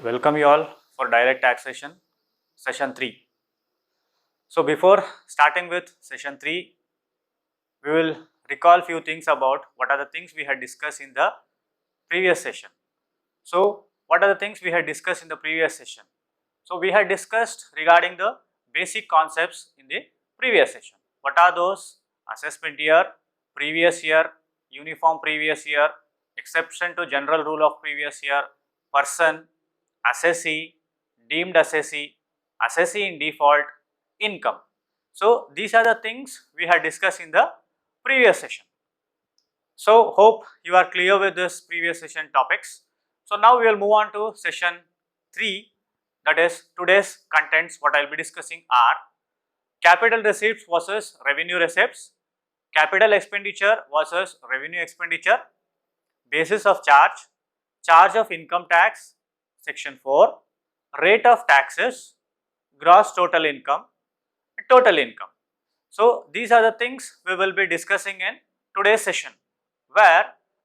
Welcome you all for direct taxation session 3. So before starting with session 3, we will recall few things about what are the things we had discussed in the previous session. So what are the things we had discussed in the previous session? So we had discussed regarding the basic concepts in the previous session. What are those? Assessment year, previous year, uniform previous year, exception to general rule of previous year, person, assessee, deemed assessee, assessee in default, income. So these are the things we had discussed in the previous session. So hope you are clear with this previous session topics. So now we will move on to session 3, that is today's contents. What I will be discussing are capital receipts versus revenue receipts, capital expenditure versus revenue expenditure, basis of charge, charge of income tax, section 4, rate of taxes, gross total income, total income. So these are the things we will be discussing in today's session,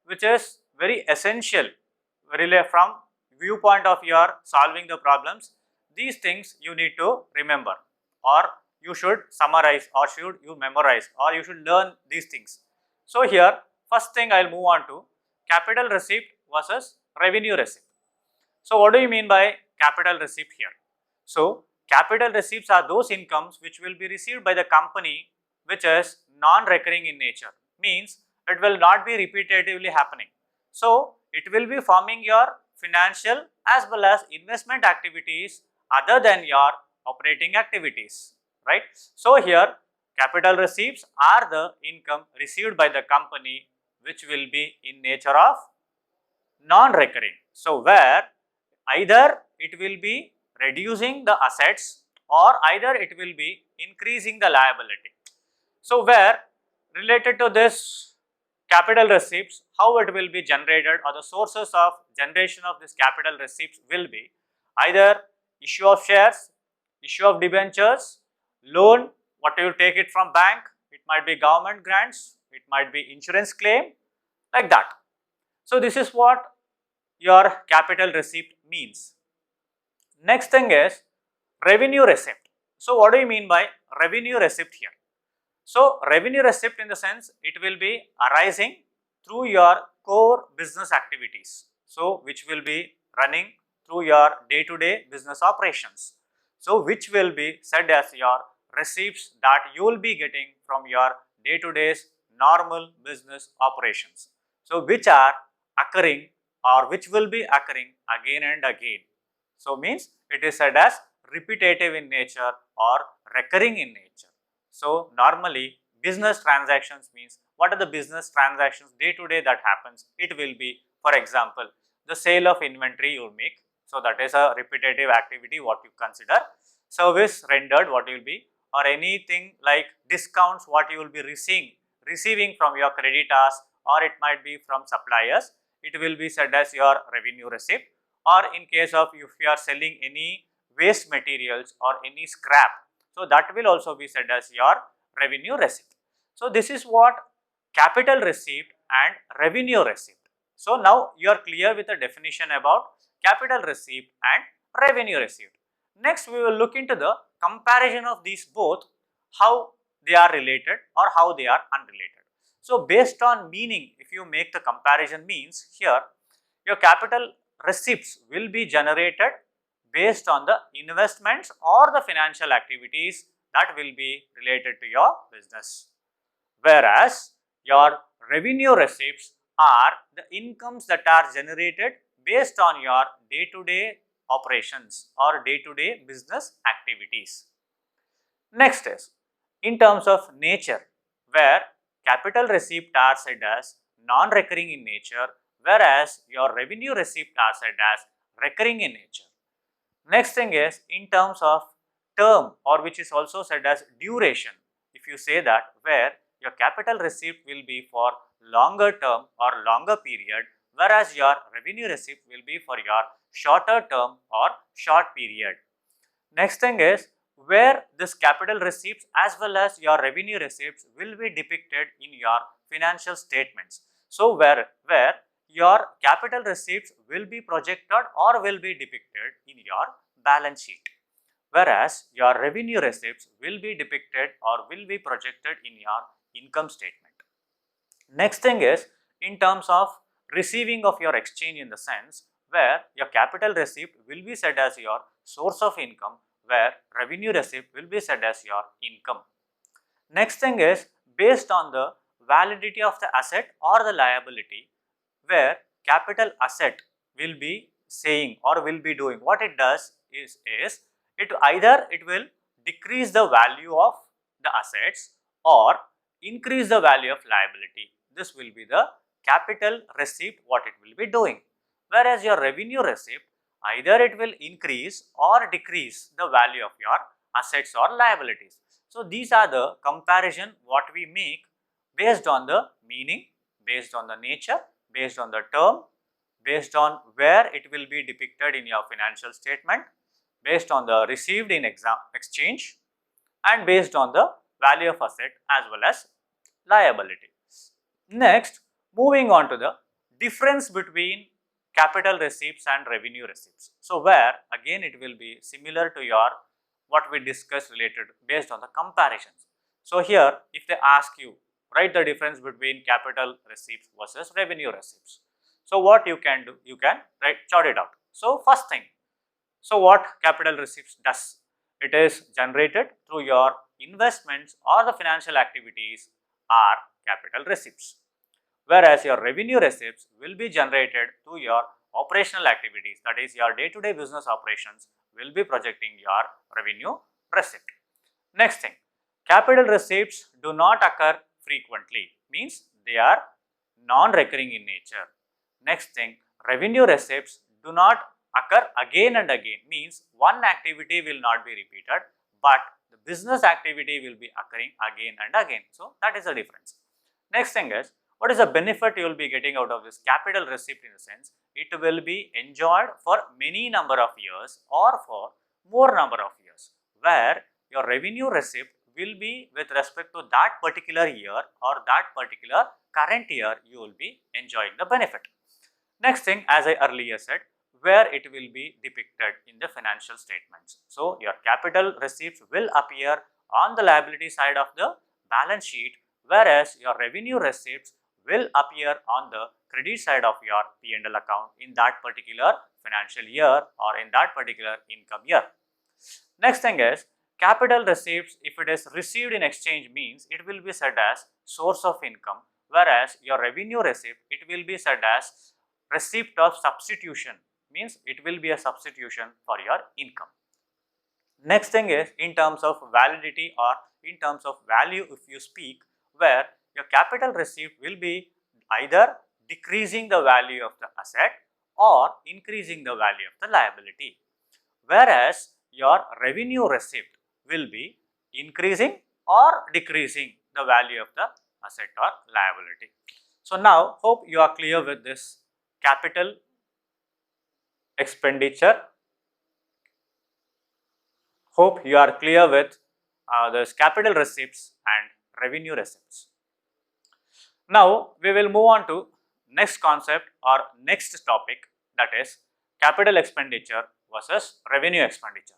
which is very essential really from viewpoint of your solving the problems. These things you need to remember, or you should summarize, or should you memorize, or you should learn these things. So here first thing I will move on to capital receipt versus revenue receipt. So what do you mean by capital receipt here? So capital receipts are those incomes which will be received by the company which is non-recurring in nature, means it will not be repetitively happening. So it will be forming your financial as well as investment activities other than your operating activities, right? So here capital receipts are the income received by the company which will be in nature of non-recurring. So where either it will be reducing the assets or either it will be increasing the liability. So where related to this capital receipts, how it will be generated, or the sources of generation of this capital receipts will be either issue of shares, issue of debentures, loan, what you take it from bank, it might be government grants, it might be insurance claim, like that. So this is what your capital receipt means. Next thing is revenue receipt. So what do you mean by revenue receipt here? So revenue receipt in the sense it will be arising through your core business activities. So which will be running through your day-to-day business operations. So which will be said as your receipts that you will be getting from your day-to-day normal business operations. So which are occurring or which will be occurring again and again. So means it is said as repetitive in nature or recurring in nature. So normally business transactions means what are the business transactions day to day that happens? It will be, for example, the sale of inventory you make. So that is a repetitive activity what you consider. Service rendered what will be, or anything like discounts what you will be receiving from your creditors, or it might be from suppliers. It will be said as your revenue receipt. Or in case of if you are selling any waste materials or any scrap, so that will also be said as your revenue receipt. So this is what capital receipt and revenue receipt. So now you are clear with the definition about capital receipt and revenue receipt. Next we will look into the comparison of these both, how they are related or how they are unrelated. So based on meaning, if you make the comparison, means here your capital receipts will be generated based on the investments or the financial activities that will be related to your business. Whereas your revenue receipts are the incomes that are generated based on your day-to-day operations or day-to-day business activities. Next is in terms of nature, where capital receipts are said as non-recurring in nature, whereas your revenue receipts are said as recurring in nature. Next thing is in terms of term, or which is also said as duration. If you say that, where your capital receipt will be for longer term or longer period, whereas your revenue receipt will be for your shorter term or short period. Next thing is where this capital receipts as well as your revenue receipts will be depicted in your financial statements. So where your capital receipts will be projected or will be depicted in your balance sheet, whereas your revenue receipts will be depicted or will be projected in your income statement. Next thing is in terms of receiving of your exchange, in the sense where your capital receipt will be said as your source of income, where revenue receipt will be said as your income. Next thing is based on the validity of the asset or the liability, where capital asset will be saying or will be doing what it does is it either it will decrease the value of the assets or increase the value of liability. This will be the capital receipt what it will be doing, whereas your revenue receipt either it will increase or decrease the value of your assets or liabilities. So these are the comparison what we make based on the meaning, based on the nature, based on the term, based on where it will be depicted in your financial statement, based on the received in exchange, and based on the value of asset as well as liability. Next, moving on to the difference between capital receipts and revenue receipts. So where again it will be similar to your what we discussed related based on the comparisons. So here if they ask you write the difference between capital receipts versus revenue receipts. So what you can do, you can chart it out. So first thing, so what capital receipts does? It is generated through your investments or the financial activities are capital receipts, whereas your revenue receipts will be generated through your operational activities, that is your day-to-day business operations will be projecting your revenue receipt. Next thing, capital receipts do not occur frequently, means they are non-recurring in nature. Next thing, revenue receipts do not occur again and again, means one activity will not be repeated, but the business activity will be occurring again and again. So that is the difference. Next thing is, what is the benefit you will be getting out of this capital receipt? In the sense, it will be enjoyed for many number of years or for more number of years, where your revenue receipt will be with respect to that particular year or that particular current year you will be enjoying the benefit. Next thing, as I earlier said, where it will be depicted in the financial statements. So your capital receipts will appear on the liability side of the balance sheet, whereas your revenue receipts will appear on the credit side of your P&L account in that particular financial year or in that particular income year. Next thing is, capital receipts, if it is received in exchange, means it will be said as source of income, whereas your revenue receipt it will be said as receipt of substitution, means it will be a substitution for your income. Next thing is in terms of validity or in terms of value if you speak, where your capital receipt will be either decreasing the value of the asset or increasing the value of the liability, whereas your revenue receipt will be increasing or decreasing the value of the asset or liability. So now hope you are clear with this capital expenditure. Hope you are clear with this capital receipts and revenue receipts. Now we will move on to next concept or next topic, that is capital expenditure versus revenue expenditure.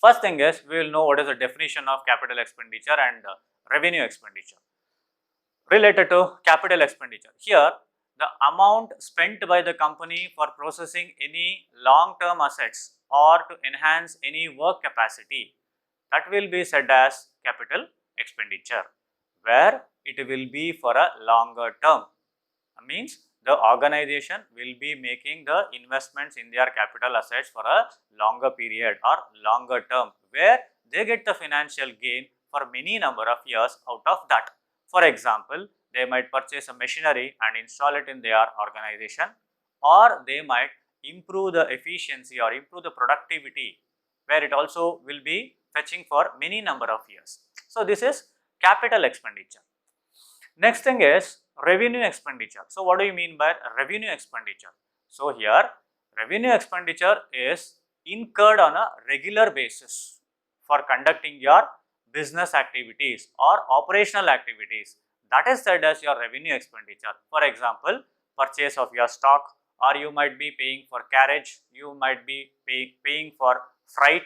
First thing is, we will know what is the definition of capital expenditure and revenue expenditure. Related to capital expenditure, here the amount spent by the company for processing any long-term assets or to enhance any work capacity, that will be said as capital expenditure, where it will be for a longer term. Means the organization will be making the investments in their capital assets for a longer period or longer term, where they get the financial gain for many number of years out of that. For example, they might purchase a machinery and install it in their organization, or they might improve the efficiency or improve the productivity, where it also will be fetching for many number of years. So this is capital expenditure. Next thing is revenue expenditure. So what do you mean by revenue expenditure? So here revenue expenditure is incurred on a regular basis for conducting your business activities or operational activities. That is said as your revenue expenditure. For example, purchase of your stock, or you might be paying for carriage, you might be paying for freight.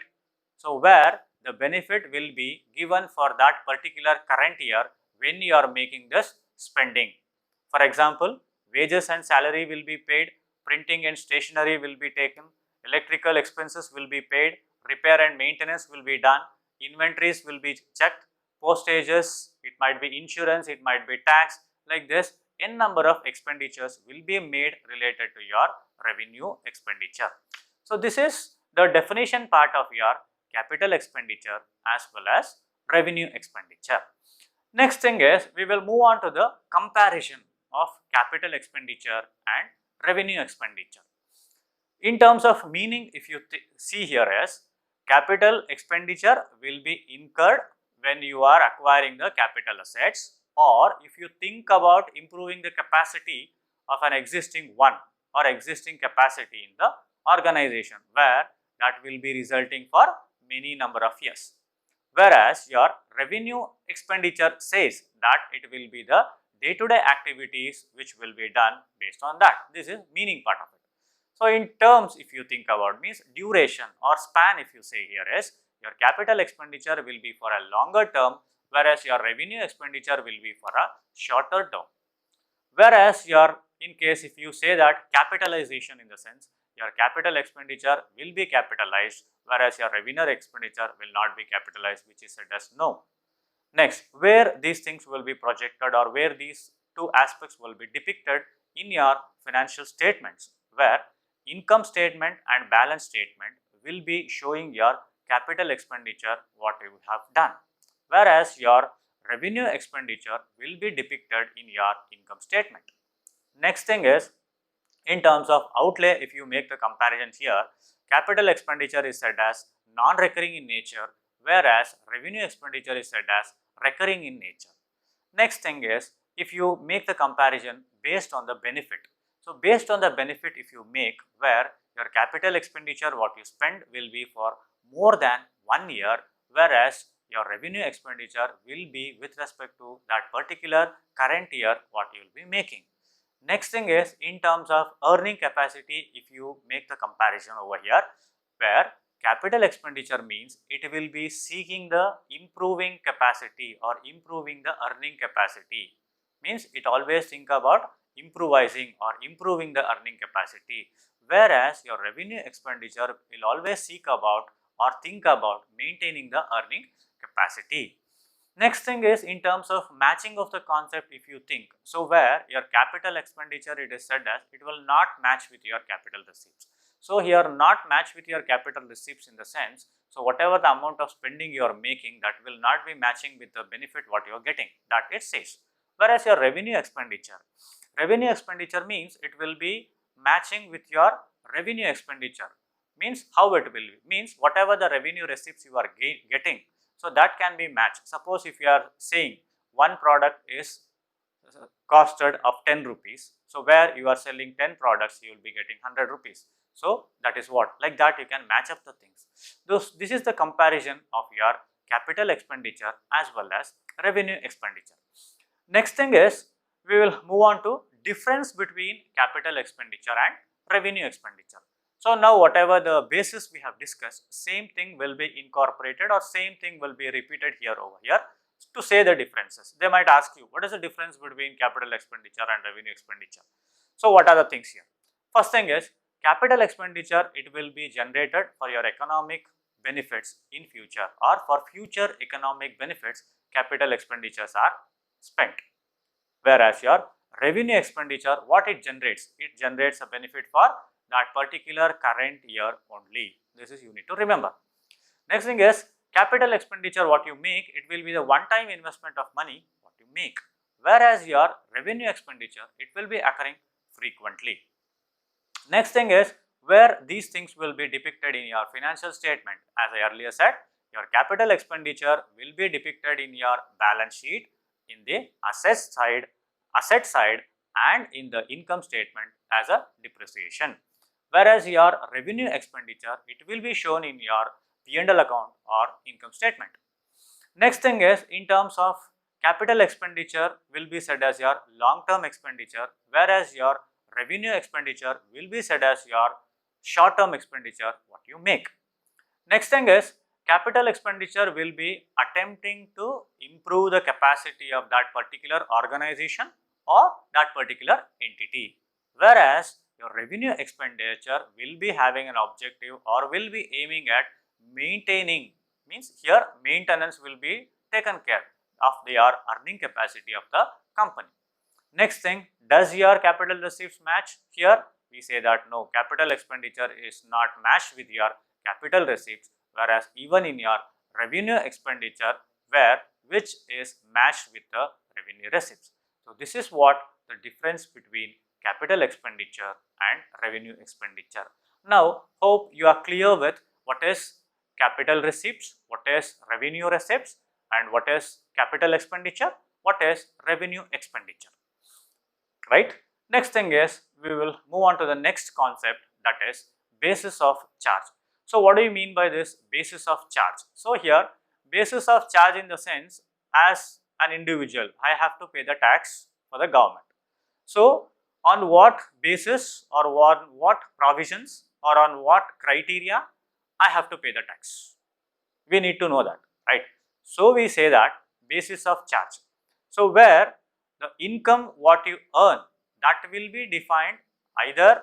So where the benefit will be given for that particular current year when you are making this spending. For example, wages and salary will be paid, printing and stationery will be taken, electrical expenses will be paid, repair and maintenance will be done, inventories will be checked, postages, it might be insurance, it might be tax, like this n number of expenditures will be made related to your revenue expenditure. So this is the definition part of your capital expenditure as well as revenue expenditure. Next thing is, we will move on to the comparison of capital expenditure and revenue expenditure. In terms of meaning, if you see here as capital expenditure will be incurred when you are acquiring the capital assets, or if you think about improving the capacity of an existing one or existing capacity in the organization, where that will be resulting for many number of years. Whereas your revenue expenditure says that it will be the day-to-day activities which will be done based on that. This is meaning part of it. So in terms, if you think about, means duration or span, if you say here is, your capital expenditure will be for a longer term, whereas your revenue expenditure will be for a shorter term. Whereas your, in case if you say that capitalization, in the sense your capital expenditure will be capitalized, whereas your revenue expenditure will not be capitalized, which is said as no. Next, where these things will be projected, or where these two aspects will be depicted in your financial statements, where income statement and balance statement will be showing your capital expenditure what you have done, whereas your revenue expenditure will be depicted in your income statement. Next thing is, in terms of outlay, if you make the comparison here, capital expenditure is said as non-recurring in nature, whereas revenue expenditure is said as recurring in nature. Next thing is, if you make the comparison based on the benefit. So based on the benefit, if you make, where your capital expenditure what you spend will be for more than 1 year, whereas your revenue expenditure will be with respect to that particular current year what you will be making. Next thing is, in terms of earning capacity, if you make the comparison over here, where capital expenditure means it will be seeking the improving capacity or improving the earning capacity, means it always think about improvising or improving the earning capacity, whereas your revenue expenditure will always seek about or think about maintaining the earning capacity. Next thing is, in terms of matching of the concept, if you think, so where your capital expenditure, it is said as it will not match with your capital receipts. So here not match with your capital receipts in the sense, so whatever the amount of spending you are making, that will not be matching with the benefit what you are getting, that it says. Whereas your revenue expenditure means it will be matching with your revenue expenditure. Means how it will be, means whatever the revenue receipts you are getting, so that can be matched. Suppose if you are saying one product is costed of 10 rupees, so where you are selling 10 products, you will be getting 100 rupees. So that is what, like that you can match up the things. This is the comparison of your capital expenditure as well as revenue expenditure. Next thing is, we will move on to difference between capital expenditure and revenue expenditure. So now whatever the basis we have discussed, same thing will be incorporated or same thing will be repeated here over here to say the differences. They might ask you, what is the difference between capital expenditure and revenue expenditure? So what are the things here? First thing is, capital expenditure, it will be generated for your economic benefits in future, or for future economic benefits, capital expenditures are spent. Whereas your revenue expenditure, what it generates a benefit for that particular current year only. This is you need to remember. Next thing is, capital expenditure what you make, it will be the one-time investment of money what you make, whereas your revenue expenditure, it will be occurring frequently. Next thing is, where these things will be depicted in your financial statement. As I earlier said, your capital expenditure will be depicted in your balance sheet, in the asset side and in the income statement as a depreciation, whereas your revenue expenditure, it will be shown in your P&L account or income statement. Next thing is, in terms of capital expenditure will be said as your long-term expenditure, whereas your revenue expenditure will be said as your short term expenditure what you make. Next thing is capital expenditure will be attempting to improve the capacity of that particular organization or that particular entity, whereas your revenue expenditure will be having an objective or will be aiming at maintaining, means here maintenance will be taken care of your earning capacity of the company. Next thing, does your capital receipts match? Here we say that no, capital expenditure is not matched with your capital receipts, whereas even in your revenue expenditure which is matched with the revenue receipts. So this is what the difference between capital expenditure and revenue expenditure. Now hope you are clear with what is capital receipts, what is revenue receipts, and what is capital expenditure, what is revenue expenditure, right? Next thing is we will move on to the next concept, that is basis of charge. So what do you mean by this basis of charge? So here basis of charge in the sense, as an individual I have to pay the tax for the government. So on what basis or on what provisions or on what criteria I have to pay the tax? We need to know that, right? So we say that basis of charge. So where the income what you earn, that will be defined either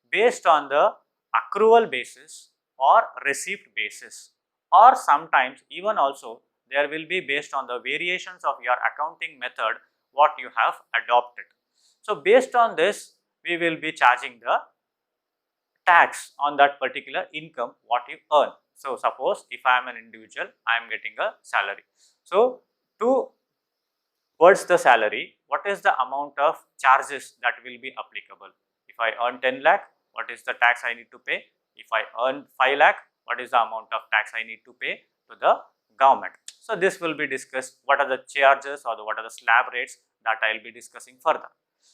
based on the accrual basis or receipt basis, or sometimes even also there will be based on the variations of your accounting method what you have adopted. So based on this we will be charging the tax on that particular income what you earn. So suppose if I am an individual, I am getting a salary. So towards the salary, what is the amount of charges that will be applicable? If I earn 10 lakh, what is the tax I need to pay? If I earn 5 lakh, what is the amount of tax I need to pay to the government? So this will be discussed, what are the charges or what are the slab rates, that I will be discussing further.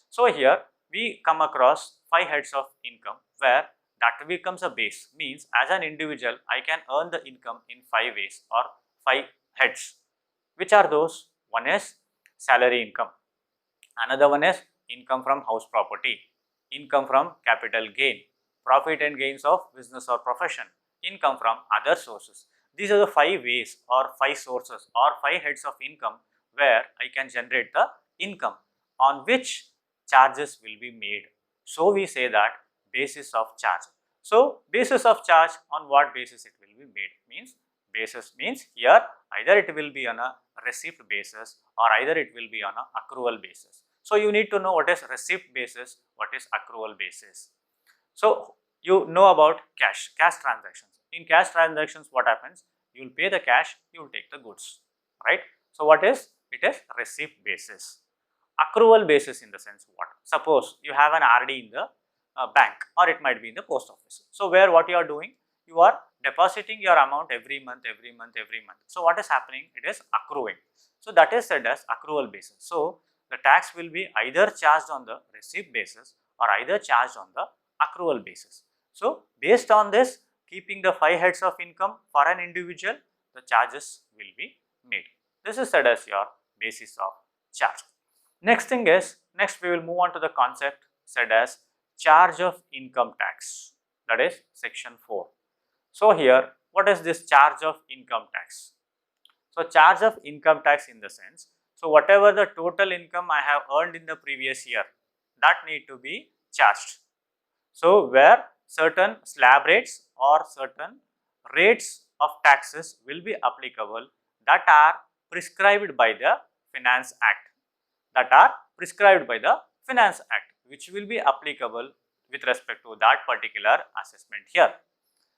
So here we come across 5 heads of income where that becomes a base, means as an individual I can earn the income in 5 ways or 5 heads. Which are those? One is salary income, another one is income from house property, income from capital gain, profit and gains of business or profession, income from other sources. These are the 5 ways or 5 sources or 5 heads of income where I can generate the income on which charges will be made. So we say that basis of charge. So basis of charge, on what basis it will be made? Means basis means here either it will be on a receipt basis or either it will be on a accrual basis. So you need to know what is receipt basis, what is accrual basis. So you know about cash transactions. In cash transactions what happens? You will pay the cash, you will take the goods, right? So what is? It is receipt basis. Accrual basis in the sense what? Suppose you have an RD in the bank or it might be in the post office. So where what you are doing? You are depositing your amount every month. So what is happening? It is accruing. So that is said as accrual basis. So the tax will be either charged on the receipt basis or either charged on the accrual basis. So based on this, keeping the 5 heads of income for an individual, the charges will be made. This is said as your basis of charge. Next thing is, next we will move on to the concept said as charge of income tax, that is section 4. So here what is this charge of income tax? So charge of income tax in the sense, so whatever the total income I have earned in the previous year, that need to be charged. So where certain slab rates or certain rates of taxes will be applicable that are prescribed by the Finance Act, which will be applicable with respect to that particular assessment here.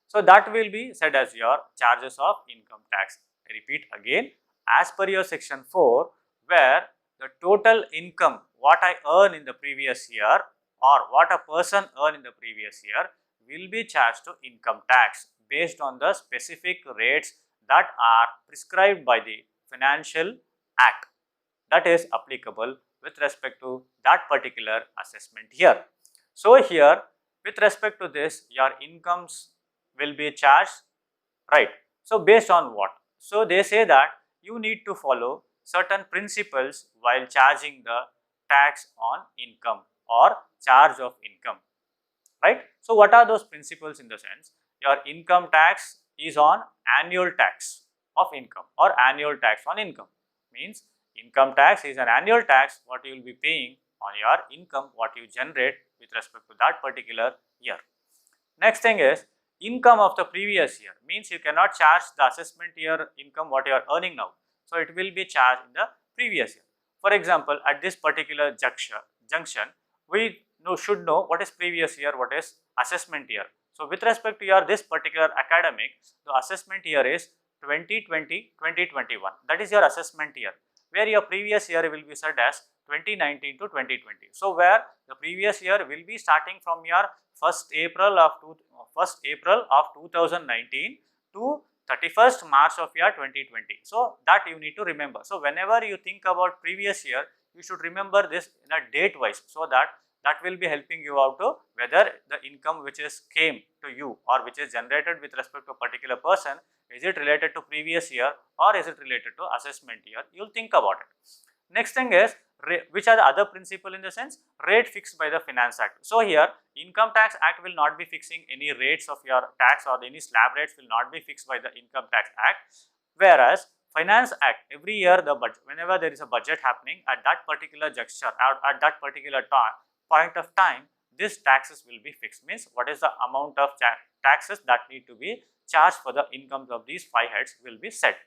So that will be said as your charges of income tax. I repeat again, as per your section 4, where the total income what I earn in the previous year or what a person earn in the previous year will be charged to income tax based on the specific rates that are prescribed by the Financial Act, that is applicable with respect to that particular assessment here. So here with respect to this, your incomes will be charged, right? So based on what? So they say that you need to follow certain principles while charging the tax on income or charge of income, right? So what are those principles in the sense? Your income tax is on annual tax of income or annual tax on income. Means income tax is an annual tax what you will be paying on your income what you generate with respect to that particular year. Next thing is income of the previous year, means you cannot charge the assessment year income what you are earning now. So it will be charged in the previous year. For example, at this particular junction, we should know what is previous year, what is assessment year. So with respect to your this particular academic, the assessment year is 2020-2021. That is your assessment year, where your previous year will be set as 2019 to 2020. So where the previous year will be starting from your 1st April of 2019 to 31st March of year 2020. So that you need to remember. So whenever you think about previous year, you should remember this in a date wise, so that will be helping you out to whether the income which is came to you or which is generated with respect to a particular person, is it related to previous year or is it related to assessment year. You will think about it. Next thing is which are the other principle in the sense? Rate fixed by the Finance Act. So here Income Tax Act will not be fixing any rates of your tax, or any slab rates will not be fixed by the Income Tax Act, whereas Finance Act, every year the budget, whenever there is a budget happening at that particular juncture or at that particular point of time, this taxes will be fixed. Means what is the amount of taxes that need to be charged for the incomes of these 5 heads will be set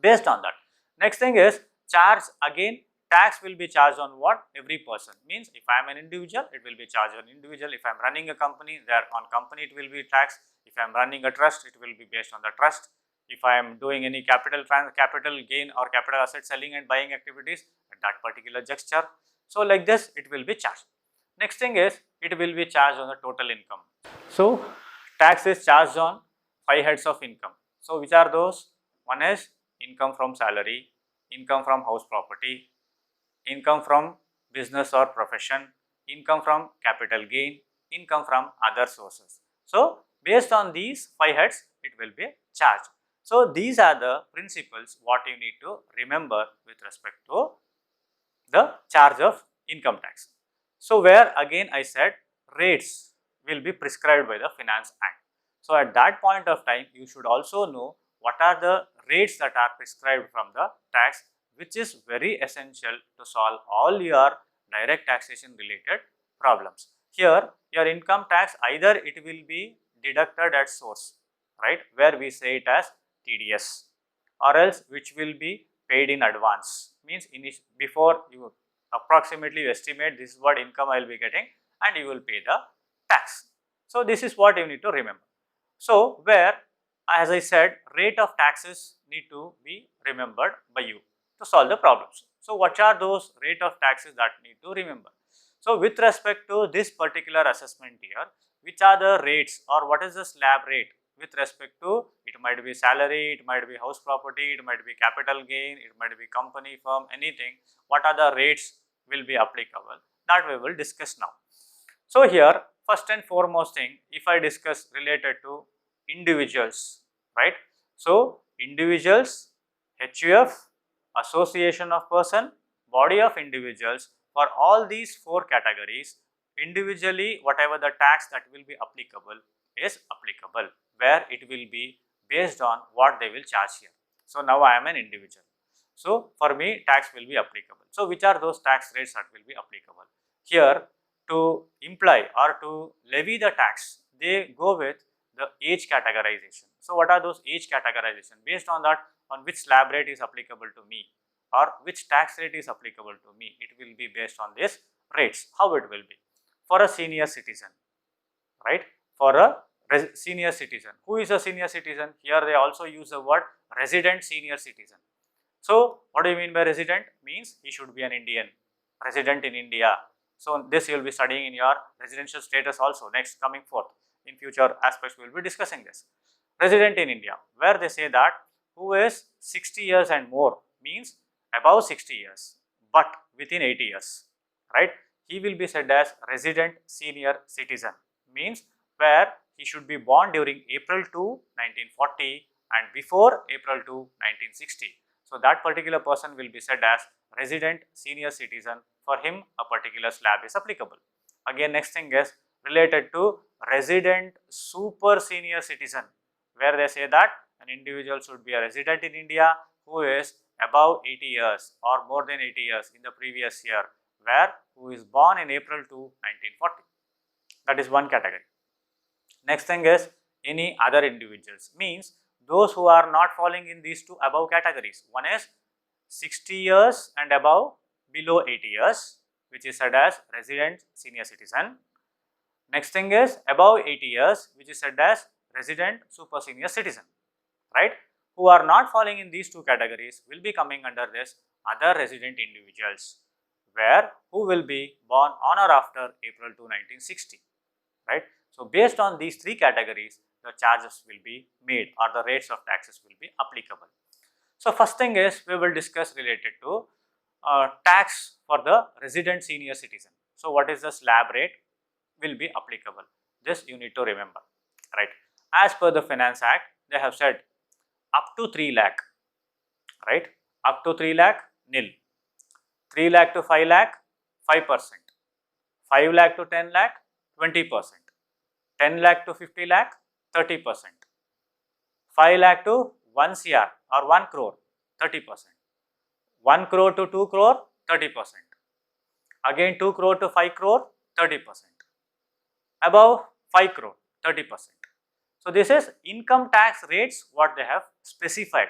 based on that. Next thing is charge, again tax will be charged on what? Every person. Means if I am an individual, it will be charged on individual. If I am running a company, there on company it will be taxed. If I am running a trust, it will be based on the trust. If I am doing any capital gain or capital asset selling and buying activities at that particular juncture, so like this it will be charged. Next thing is it will be charged on the total income. So tax is charged on 5 heads of income. So which are those? One is income from salary, income from house property, income from business or profession, income from capital gain, income from other sources. So based on these 5 heads it will be charged. So these are the principles what you need to remember with respect to the charge of income tax. So where again I said rates will be prescribed by the Finance Act. So at that point of time you should also know what are the rates that are prescribed from the tax, which is very essential to solve all your direct taxation related problems. Here your income tax, either it will be deducted at source, right, where we say it as TDS, or else which will be paid in advance. Means before you approximately you estimate this is what income I will be getting and you will pay the tax. So this is what you need to remember. So where, as I said, rate of taxes need to be remembered by you to solve the problems. So what are those rate of taxes that need to remember? So with respect to this particular assessment year, which are the rates or what is the slab rate with respect to, it might be salary, it might be house property, it might be capital gain, it might be company, firm, anything, what are the rates will be applicable, that we will discuss now. So here first and foremost thing, if I discuss related to individuals, right, so individuals, HUF, association of person, body of individuals, for all these 4 categories, individually whatever the tax that will be applicable is applicable, where it will be based on what they will charge here. So now I am an individual, so for me tax will be applicable. So which are those tax rates that will be applicable? Here to imply or to levy the tax, they go with the age categorization. So what are those age categorization? Based on that, on which slab rate is applicable to me or which tax rate is applicable to me, it will be based on this rates. How it will be? For a senior citizen, right, for a senior citizen. Who is a senior citizen? Here they also use the word resident senior citizen. So what do you mean by resident? Means he should be an Indian, resident in India. So this you will be studying in your residential status also next coming forth. In future aspects we will be discussing this. Resident in India, where they say that who is 60 years and more, means above 60 years but within 80 years, right, he will be said as resident senior citizen. Means where he should be born during April 2, 1940 and before April 2, 1960. So that particular person will be said as resident senior citizen for him a particular slab is applicable. Again, next thing is related to resident super senior citizen, where they say that an individual should be a resident in India who is above 80 years or more than 80 years in the previous year, where who is born in April to 1940. That is one category. Next thing is any other individuals, means those who are not falling in these two above categories. One is 60 years and above below 80 years, which is said as resident senior citizen. Next thing is above 80 years, which is said as resident super senior citizen, right? Who are not falling in these two categories will be coming under this other resident individuals, where who will be born on or after April to 1960, right? So, based on these three categories, the charges will be made or the rates of taxes will be applicable. So, first thing is we will discuss related to tax for the resident senior citizen. So, what is the slab rate will be applicable? This you need to remember, right? As per the Finance Act, they have said up to 3 lakh, right? Up to 3 lakh, nil. 3 lakh to 5 lakh, 5%. 5 lakh to 10 lakh, 20%. 10 lakh to 50 lakh, 30%. 5 lakh to 1 CR or 1 crore, 30%. 1 crore to 2 crore, 30%. Again 2 crore to 5 crore, 30%. Above 5 crore, 30%. So, this is income tax rates what they have specified.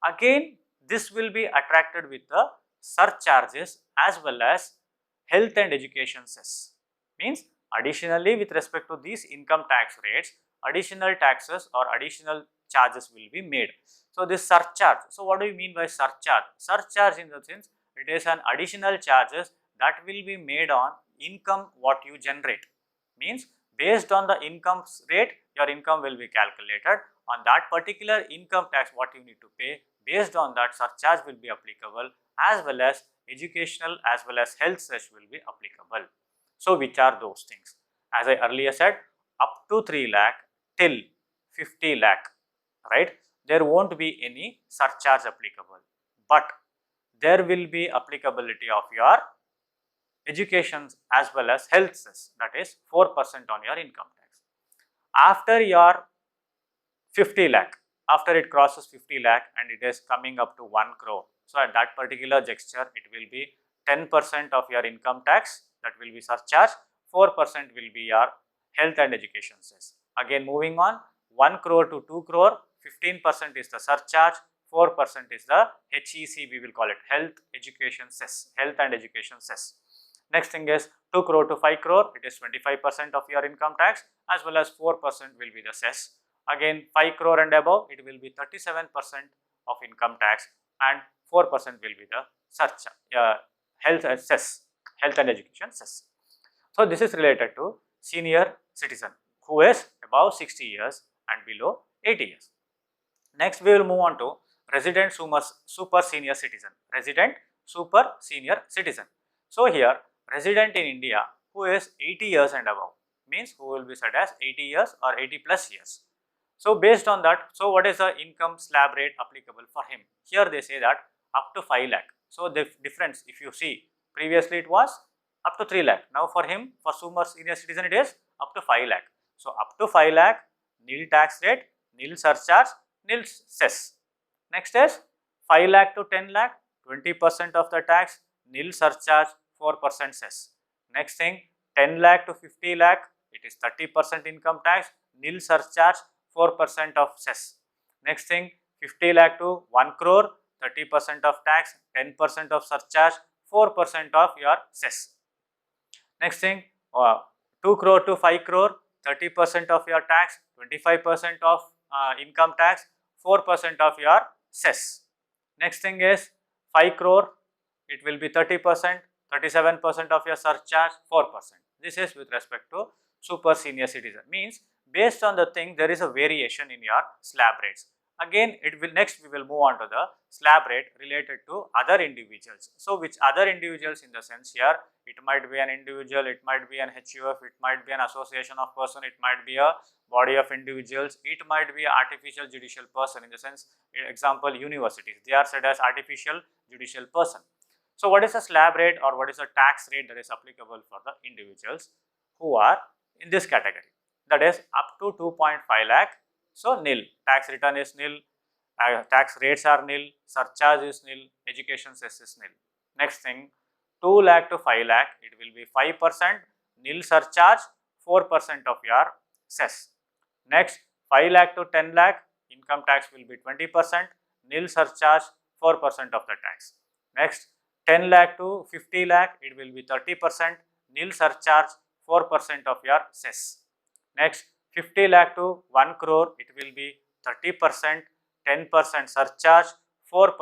Again, this will be attracted with the surcharges as well as health and education cess. Means additionally with respect to these income tax rates, additional taxes or additional charges will be made. So, this surcharge, so what do you mean by surcharge? Surcharge in the sense it is an additional charges that will be made on income what you generate. Means based on the income rate, your income will be calculated. On that particular income tax what you need to pay, based on that surcharge will be applicable, as well as educational as well as health cess will be applicable. So, which are those things? As I earlier said, up to 3 lakh till 50 lakh, right? There won't be any surcharge applicable, but there will be applicability of your education as well as health cess, that is 4% on your income tax. After your 50 lakh, after it crosses 50 lakh and it is coming up to 1 crore. So, at that particular juncture, it will be 10% of your income tax that will be surcharged, 4% will be your health and education cess. Again moving on, 1 crore to 2 crore, 15% is the surcharge, 4% is the HEC, we will call it health education cess, health and education cess. Next thing is 2 crore to 5 crore, it is 25% of your income tax as well as 4% will be the cess. Again 5 crore and above, it will be 37% of income tax and 4% will be the surcharge, health cess, health and education cess. So, this is related to senior citizen who is above 60 years and below 80 years. Next, we will move on to resident super senior citizen, resident super senior citizen. So, here resident in India who is 80 years and above, means who will be said as 80 years or 80 plus years. So, based on that, so what is the income slab rate applicable for him? Here they say that up to 5 lakh. So, the difference if you see, previously it was up to 3 lakh. Now, for him, for super senior citizen, it is up to 5 lakh. So, up to 5 lakh, nil tax rate, nil surcharge, nil cess. Next is 5 lakh to 10 lakh, 20% of the tax, nil surcharge, 4% cess. Next thing, 10 lakh to 50 lakh, it is 30% income tax, nil surcharge, 4% of cess. Next thing, 50 lakh to 1 crore, 30% of tax, 10% of surcharge, 4% of your cess. Next thing, 2 crore to 5 crore, 30% of your tax, 25% of income tax, 4% of your cess. Next thing is 5 crore, it will be 30%, 37% of your surcharge, 4%. This is with respect to super senior citizen, means based on the thing there is a variation in your slab rates. Again, it will next we will move on to the slab rate related to other individuals. So, which other individuals in the sense here, it might be an individual, it might be an HUF, it might be an association of person, it might be a body of individuals, it might be an artificial judicial person, in the sense example universities, they are said as artificial judicial person. So what is the slab rate or what is the tax rate that is applicable for the individuals who are in this category? That is up to 2.5 lakh. So nil, tax return is nil, tax rates are nil, surcharge is nil, education cess is nil. Next thing, 2 lakh to 5 lakh, it will be 5%, nil surcharge, 4% of your cess. Next, 5 lakh to 10 lakh, income tax will be 20%, nil surcharge, 4% of the tax. Next, 10 lakh to 50 lakh, it will be 30%, nil surcharge, 4% of your cess. Next, 50 lakh to 1 crore, it will be 30%, 10% surcharge, 4%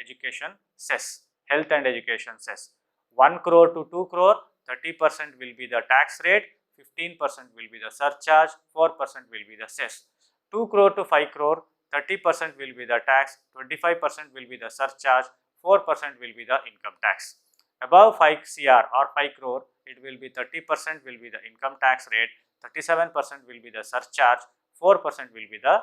education cess, health and education cess. 1 crore to 2 crore, 30% will be the tax rate, 15% will be the surcharge, 4% will be the cess. 2 crore to 5 crore, 30% will be the tax, 25% will be the surcharge, 4% will be the income tax. Above 5 crore or 5 crore, it will be 30% will be the income tax rate, 37% will be the surcharge, 4% will be the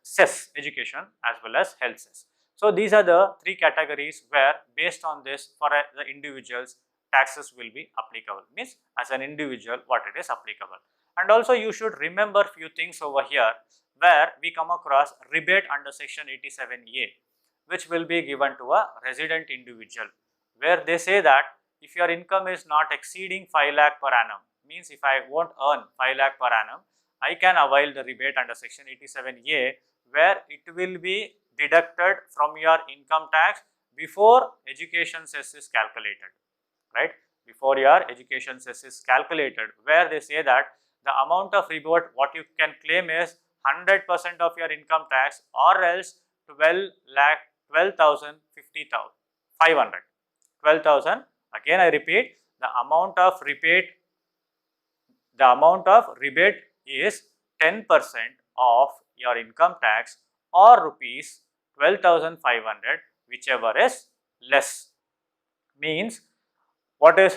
cess, education as well as health cess. So these are the three categories where based on this for the individuals taxes will be applicable, means as an individual what it is applicable. And also you should remember few things over here where we come across rebate under section 87A, which will be given to a resident individual, where they say that if your income is not exceeding 5 lakh per annum, means if I won't earn 5 lakh per annum, I can avail the rebate under section 87A, where it will be deducted from your income tax before education cess is calculated, right? Before your education cess is calculated, where they say that the amount of rebate what you can claim is 100% of your income tax or else 12,000, 500, 12,000. Again I repeat, the amount of rebate is 10% of your income tax or rupees 12,500, whichever is less. Means what this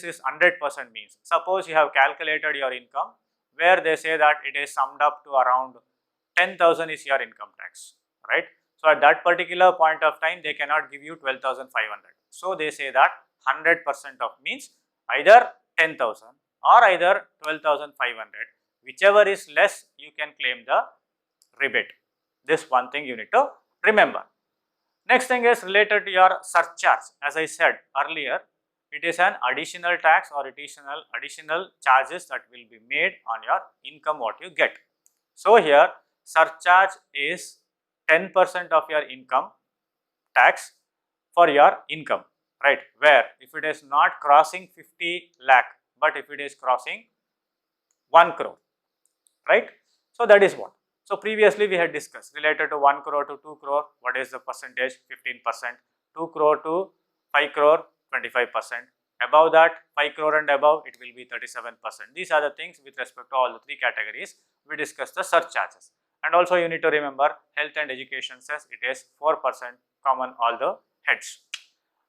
is 100% means. Suppose you have calculated your income where they say that it is summed up to around 10,000 is your income tax, right? So at that particular point of time they cannot give you 12,500. So they say that 100% of means either 10,000 or either 12,500, whichever is less you can claim the rebate. This one thing you need to remember. Next thing is related to your surcharge. As I said earlier, it is an additional tax or additional charges that will be made on your income what you get. So here surcharge is 10% of your income tax for your income, right? Where if it is not crossing 50 lakh, but if it is crossing 1 crore, right? So that is what. So previously we had discussed related to 1 crore to 2 crore, what is the percentage? 15%. 2 crore to 5 crore, 25%. Above that, 5 crore and above, it will be 37%. These are the things with respect to all the three categories. We discussed the surcharges. And also you need to remember health and education cess, it is 4% common all the heads.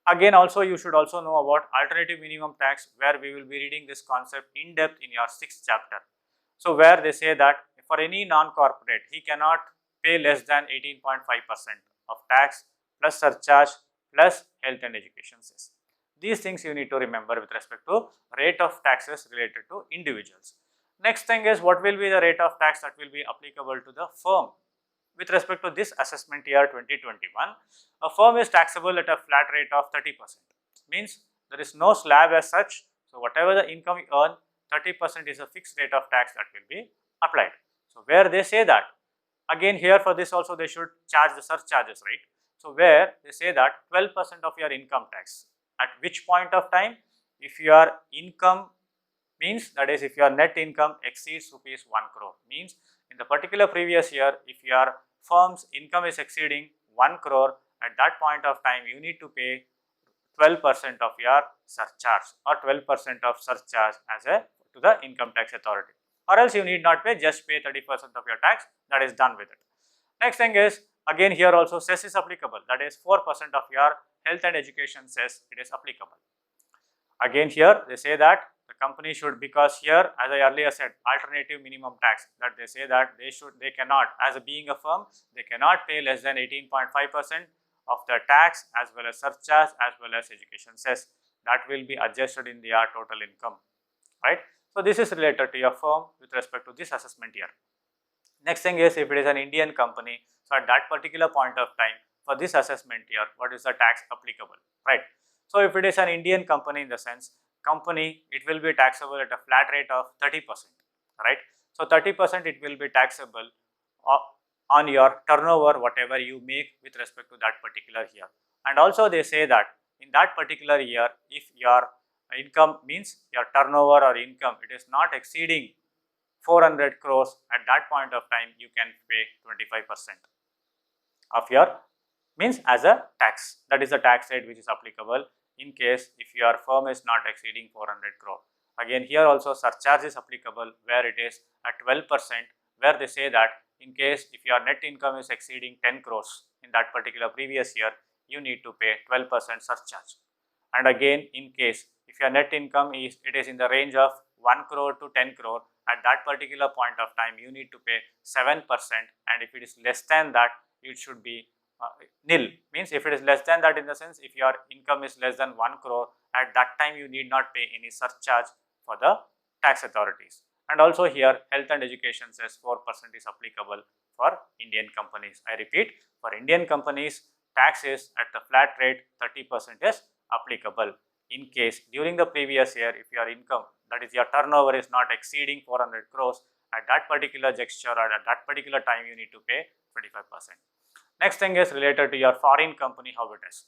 Again also you should also know about alternative minimum tax, where we will be reading this concept in depth in your 6th chapter. So where they say that for any non-corporate, he cannot pay less than 18.5% of tax plus surcharge plus health and education cess. These things you need to remember with respect to rate of taxes related to individuals. Next thing is what will be the rate of tax that will be applicable to the firm. With respect to this assessment year 2021, a firm is taxable at a flat rate of 30%. Means there is no slab as such. So whatever the income you earn, 30% is a fixed rate of tax that will be applied. So where they say that, again here for this also they should charge the surcharges, right? So where they say that 12% of your income tax, at which point of time, if your income means, that is if your net income exceeds rupees 1 crore, means in the particular previous year, if your firm's income is exceeding 1 crore, at that point of time you need to pay 12% of your surcharge or 12% of surcharge as a to the income tax authority, or else you need not pay, just pay 30% of your tax, that is done with it. Next thing is, again here also cess is applicable, that is 4% of your health and education cess, it is applicable. Again here they say that the company should, because here as I earlier said alternative minimum tax, that they say that they cannot, as a being a firm, they cannot pay less than 18.5% of the tax as well as surcharge as well as education cess that will be adjusted in their total income, right. So this is related to your firm with respect to this assessment year. Next thing is, if it is an Indian company, so at that particular point of time for this assessment year, what is the tax applicable, right. So if it is an Indian company, in the sense company, it will be taxable at a flat rate of 30%, right. So 30% it will be taxable on your turnover, whatever you make with respect to that particular year. And also they say that in that particular year, if your income, means your turnover or income, it is not exceeding 400 crores, at that point of time you can pay 25% of your, means as a tax. That is the tax rate which is applicable in case if your firm is not exceeding 400 crore. Again, here also surcharge is applicable, where it is at 12%, where they say that in case if your net income is exceeding 10 crores in that particular previous year, you need to pay 12% surcharge. And again, in case if your net income is, it is in the range of 1 crore to 10 crore, at that particular point of time you need to pay 7%, and if it is less than that, it should be nil. Means if it is less than that, in the sense if your income is less than 1 crore, at that time you need not pay any surcharge for the tax authorities. And also here health and education cess 4% is applicable for Indian companies. I repeat, for Indian companies, tax is at the flat rate, 30% is applicable. In case during the previous year, if your income, that is your turnover, is not exceeding 400 crores, at that particular juncture or at that particular time you need to pay 25%. Next thing is related to your foreign company, how it is.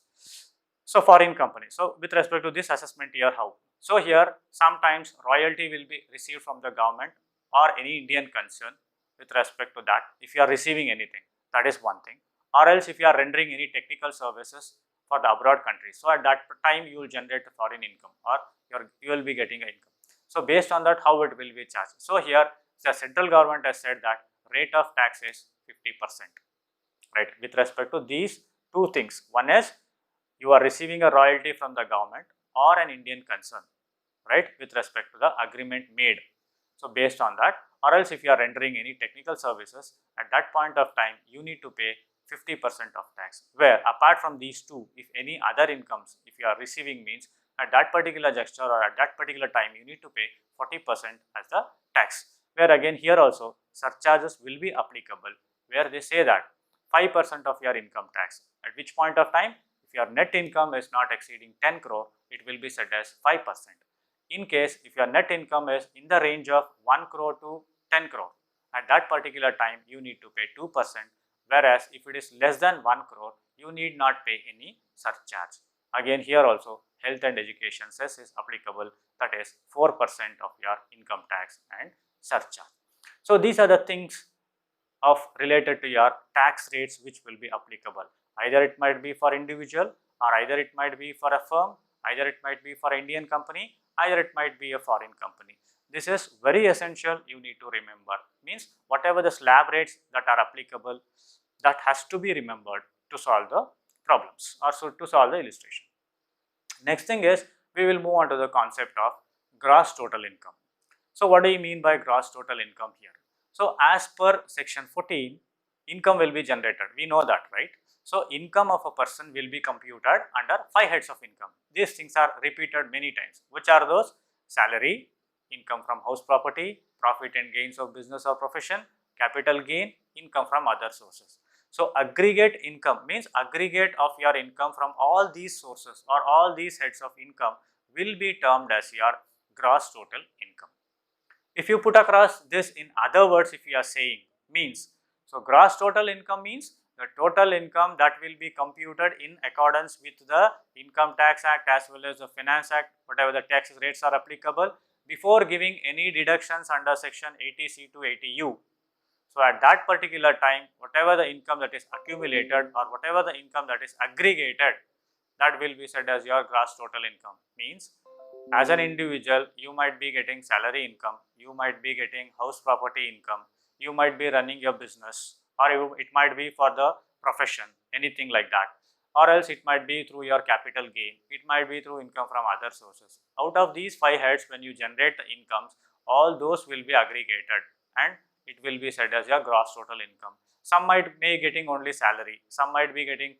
So foreign company, so with respect to this assessment year, how? So here sometimes royalty will be received from the government or any Indian concern with respect to that, if you are receiving anything, that is one thing. Or else if you are rendering any technical services for the abroad countries, so at that time you will generate a foreign income, or you will be getting an income. So based on that, how it will be charged. So here the central government has said that rate of tax is 50%, right, with respect to these two things. One is you are receiving a royalty from the government or an Indian concern, right, with respect to the agreement made. So based on that, or else if you are rendering any technical services, at that point of time you need to pay 50% of tax, where apart from these two, if any other incomes if you are receiving, means at that particular juncture or at that particular time you need to pay 40% as the tax, where again here also surcharges will be applicable, where they say that 5% of your income tax, at which point of time if your net income is not exceeding 10 crore, it will be set as 5%. In case if your net income is in the range of 1 crore to 10 crore, at that particular time you need to pay 2%, whereas if it is less than 1 crore, you need not pay any surcharge. Again here also health and education cess is applicable, that is 4% of your income tax and surcharge. So these are the things of related to your tax rates which will be applicable. Either it might be for individual, or either it might be for a firm, either it might be for Indian company, either it might be a foreign company. This is very essential, you need to remember. Means whatever the slab rates that are applicable, that has to be remembered to solve the problems, or so to solve the illustration. Next thing is, we will move on to the concept of gross total income. So what do you mean by gross total income here? So as per section 14, income will be generated, we know that, right? So income of a person will be computed under 5 heads of income. These things are repeated many times. Which are those? Salary, income from house property, profit and gains of business or profession, capital gain, income from other sources. So aggregate income means aggregate of your income from all these sources or all these heads of income will be termed as your gross total income. If you put across this in other words, if you are saying, means, so gross total income means the total income that will be computed in accordance with the Income Tax Act as well as the Finance Act, whatever the tax rates are applicable, before giving any deductions under section 80C to 80U. So at that particular time, whatever the income that is accumulated or whatever the income that is aggregated, that will be said as your gross total income. Means as an individual, you might be getting salary income, you might be getting house property income, you might be running your business, or it might be for the profession, anything like that, or else it might be through your capital gain, it might be through income from other sources. Out of these 5 heads, when you generate the incomes, all those will be aggregated and it will be said as your gross total income. Some might be getting only salary, some might be getting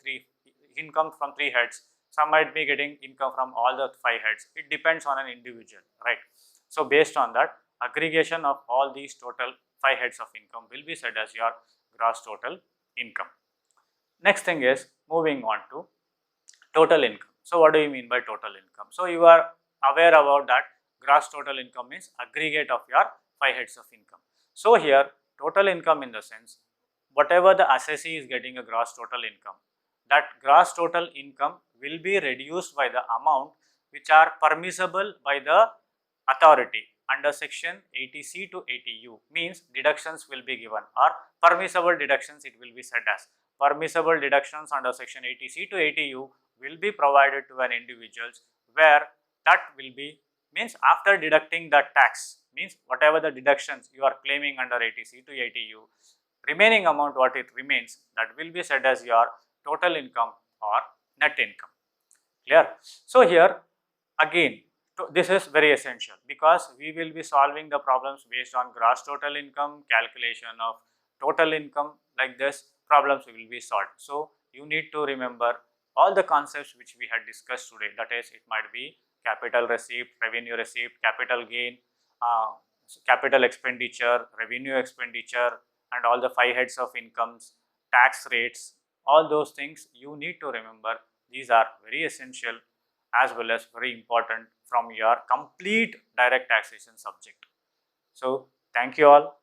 income from 3 heads, some might be getting income from all the 5 heads. It depends on an individual, right? So based on that, aggregation of all these total 5 heads of income will be said as your gross total income. Next thing is moving on to total income. So what do you mean by total income? So you are aware about that gross total income means aggregate of your 5 heads of income. So here total income in the sense whatever the assessee is getting a gross total income, that gross total income will be reduced by the amount which are permissible by the authority under section 80C to 80U, means deductions will be given, or permissible deductions it will be said as. Permissible deductions under section 80C to 80U will be provided to an individuals, where that will be means after deducting the tax, means whatever the deductions you are claiming under 80C to 80U, remaining amount what it remains, that will be said as your total income or net income. Clear? So here again this is very essential, because we will be solving the problems based on gross total income, calculation of total income, like this problems will be solved. So you need to remember all the concepts which we had discussed today, that is it might be capital receipt, revenue receipt, capital gain, capital expenditure, revenue expenditure, and all the 5 heads of incomes, tax rates, all those things you need to remember. These are very essential as well as very important from your complete direct taxation subject. So thank you all.